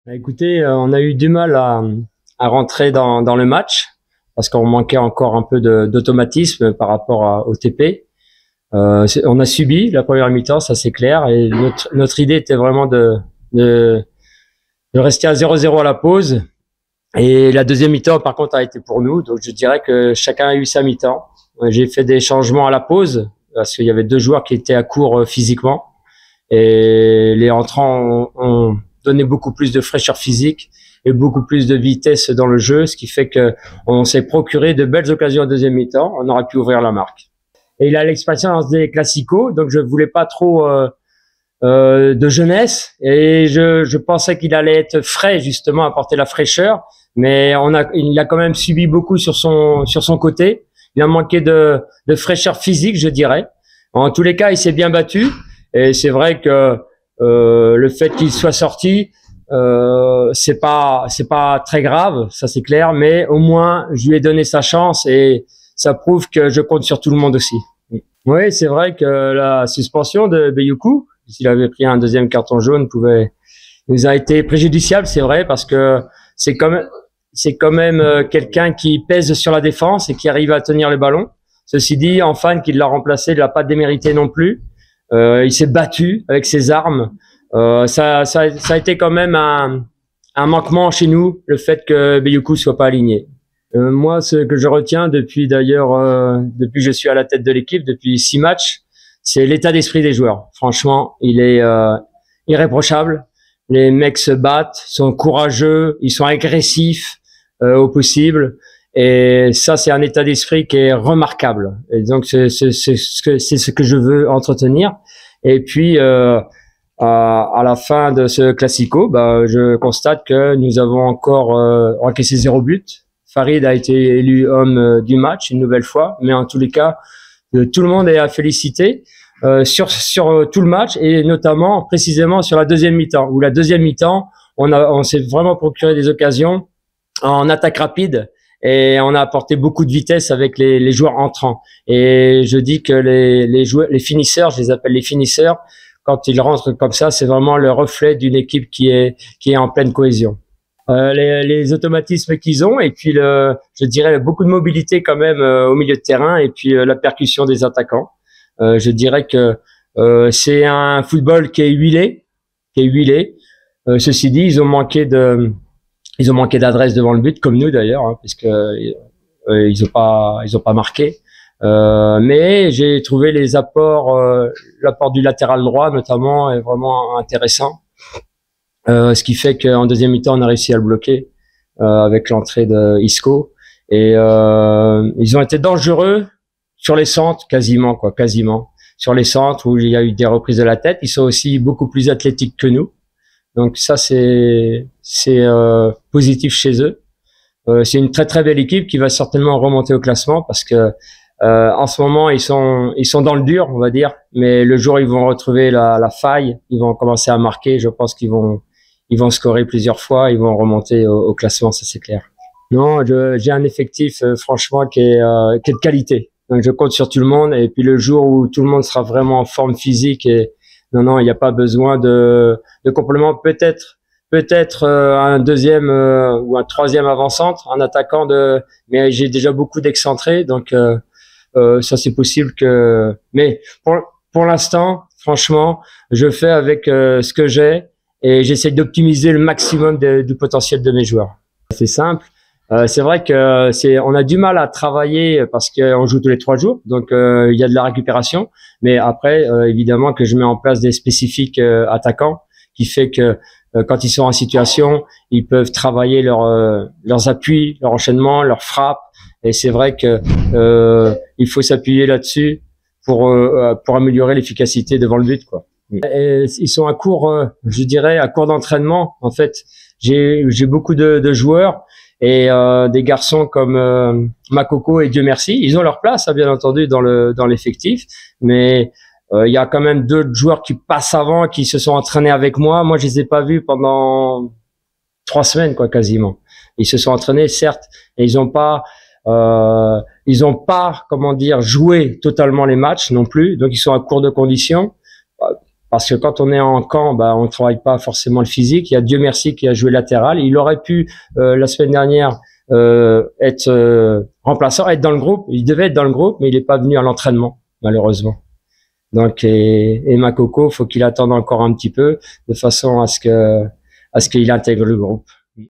Écoutez, on a eu du mal à rentrer dans le match parce qu'on manquait encore un peu d'automatisme par rapport au TP. On a subi la première mi-temps, ça c'est clair, et notre idée était vraiment de, de rester à 0-0 à la pause. Et la deuxième mi-temps, par contre, a été pour nous. Donc je dirais que chacun a eu sa mi-temps. J'ai fait des changements à la pause parce qu'il y avait deux joueurs qui étaient à court physiquement. Et les entrants ont donné beaucoup plus de fraîcheur physique et beaucoup plus de vitesse dans le jeu, ce qui fait que on s'est procuré de belles occasions en deuxième mi-temps. On aurait pu ouvrir la marque. Et il a l'expérience des classicos, donc je voulais pas trop de jeunesse et je pensais qu'il allait être frais, justement, apporter la fraîcheur, mais il a quand même subi beaucoup sur son côté. Il a manqué de fraîcheur physique, je dirais. En tous les cas, il s'est bien battu. Et c'est vrai que le fait qu'il soit sorti, c'est pas très grave, ça c'est clair. Mais au moins, je lui ai donné sa chance et ça prouve que je compte sur tout le monde aussi. Oui, c'est vrai que la suspension de Beyoukou, s'il avait pris un deuxième carton jaune, nous a été préjudiciable, c'est vrai, parce que c'est quand même quelqu'un qui pèse sur la défense et qui arrive à tenir le ballon. Ceci dit, Anfan, qui l'a remplacé, ne l'a pas démérité non plus. Il s'est battu avec ses armes. Ça a été quand même un manquement chez nous, le fait que Beyoukou soit pas aligné. Moi, ce que je retiens depuis que je suis à la tête de l'équipe, depuis 6 matchs, c'est l'état d'esprit des joueurs. Franchement, il est irréprochable. Les mecs se battent, sont courageux, ils sont agressifs au possible. Et ça, c'est un état d'esprit qui est remarquable. Et donc, c'est ce que je veux entretenir. Et puis, à la fin de ce classico, je constate que nous avons encore encaissé 0 but. Farid a été élu homme du match une nouvelle fois, mais en tous les cas, tout le monde est à féliciter sur tout le match et notamment précisément sur la deuxième mi-temps. Où la deuxième mi-temps, on s'est vraiment procuré des occasions en attaque rapide et on a apporté beaucoup de vitesse avec les joueurs entrants. Et je dis que les finisseurs, je les appelle les finisseurs, quand ils rentrent comme ça, c'est vraiment le reflet d'une équipe qui est en pleine cohésion. Les automatismes qu'ils ont et puis je dirais beaucoup de mobilité quand même au milieu de terrain et puis la percussion des attaquants. Je dirais que c'est un football qui est huilé, ceci dit, ils ont manqué d'adresse devant le but, comme nous d'ailleurs, hein, puisque ils ont pas marqué. Mais j'ai trouvé l'apport du latéral droit notamment est vraiment intéressant. Ce qui fait qu'en deuxième mi-temps, on a réussi à le bloquer avec l'entrée de Isco. Et ils ont été dangereux sur les centres, quasiment. Sur les centres où il y a eu des reprises de la tête. Ils sont aussi beaucoup plus athlétiques que nous. Donc ça, c'est positif chez eux. C'est une très très belle équipe qui va certainement remonter au classement parce que en ce moment, ils sont dans le dur, on va dire. Mais le jour où ils vont retrouver la faille, ils vont commencer à marquer. Je pense qu'ils vont scorer plusieurs fois, ils vont remonter au classement, ça c'est clair. Non, j'ai un effectif franchement qui est de qualité. Donc je compte sur tout le monde et puis le jour où tout le monde sera vraiment en forme physique et non, il n'y a pas besoin de complément. Peut-être un deuxième ou un troisième avant-centre, un attaquant mais j'ai déjà beaucoup d'excentrés, donc ça c'est possible que. Mais pour l'instant, franchement, je fais avec ce que j'ai. Et j'essaie d'optimiser le maximum du potentiel de mes joueurs. C'est simple. C'est vrai que on a du mal à travailler parce qu'on joue tous les 3 jours, donc il y a de la récupération. Mais après, évidemment que je mets en place des spécifiques attaquants, qui fait que quand ils sont en situation, ils peuvent travailler leurs appuis, leur enchaînement, leurs frappes. Et c'est vrai que il faut s'appuyer là-dessus pour améliorer l'efficacité devant le but, quoi. Et ils sont à court, je dirais, à court d'entraînement. En fait, j'ai beaucoup de joueurs et des garçons comme Makoko et Dieu merci, ils ont leur place, hein, bien entendu, dans l'effectif. Mais il y a quand même 2 joueurs qui passent avant, qui se sont entraînés avec moi. Moi, je les ai pas vus pendant 3 semaines, quoi, quasiment. Ils se sont entraînés, certes, et ils ont pas, comment dire, joué totalement les matchs non plus. Donc, ils sont à court de conditions. parce que quand on est en camp, bah, on travaille pas forcément le physique. Il y a Dieu merci qui a joué latéral. Il aurait pu la semaine dernière être remplaçant, être dans le groupe. Il devait être dans le groupe, mais il n'est pas venu à l'entraînement, malheureusement. Donc, et Makoko, faut qu'il attende encore un petit peu, de façon à ce qu'il intègre le groupe.